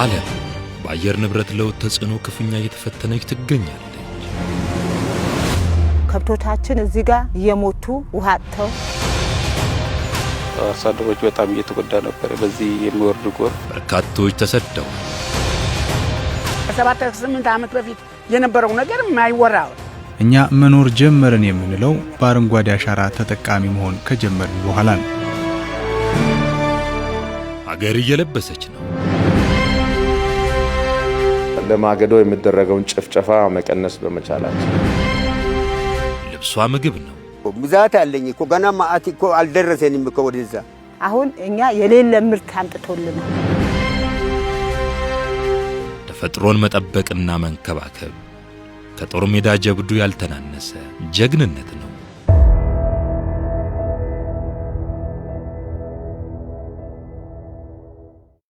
ዓለም በአየር ንብረት ለውጥ ተጽዕኖ ክፉኛ እየተፈተነች ትገኛለች። ከብቶቻችን እዚህ ጋር እየሞቱ ውሃ አጥተው አርሶ አደሮች በጣም እየተጎዳ ነበር። በዚህ የሚወርድ ጎርፍ በርካቶች ተሰደዋል። ከ7-8 ዓመት በፊት የነበረው ነገር የማይወራው እኛ መኖር ጀመርን የምንለው በአረንጓዴ አሻራ ተጠቃሚ መሆን ከጀመርን በኋላ ነው። አገር እየለበሰች ነው። ለማገዶ የሚደረገውን ጭፍጨፋ መቀነስ በመቻላችን ልብሷ ምግብ ነው። ብዛት አለኝ እኮ ገና ማአት እኮ አልደረሰንም እኮ ወደዛ። አሁን እኛ የሌለ ምርት አምጥቶልናል። ተፈጥሮን መጠበቅና መንከባከብ ከጦር ሜዳ ጀብዱ ያልተናነሰ ጀግንነት ነው።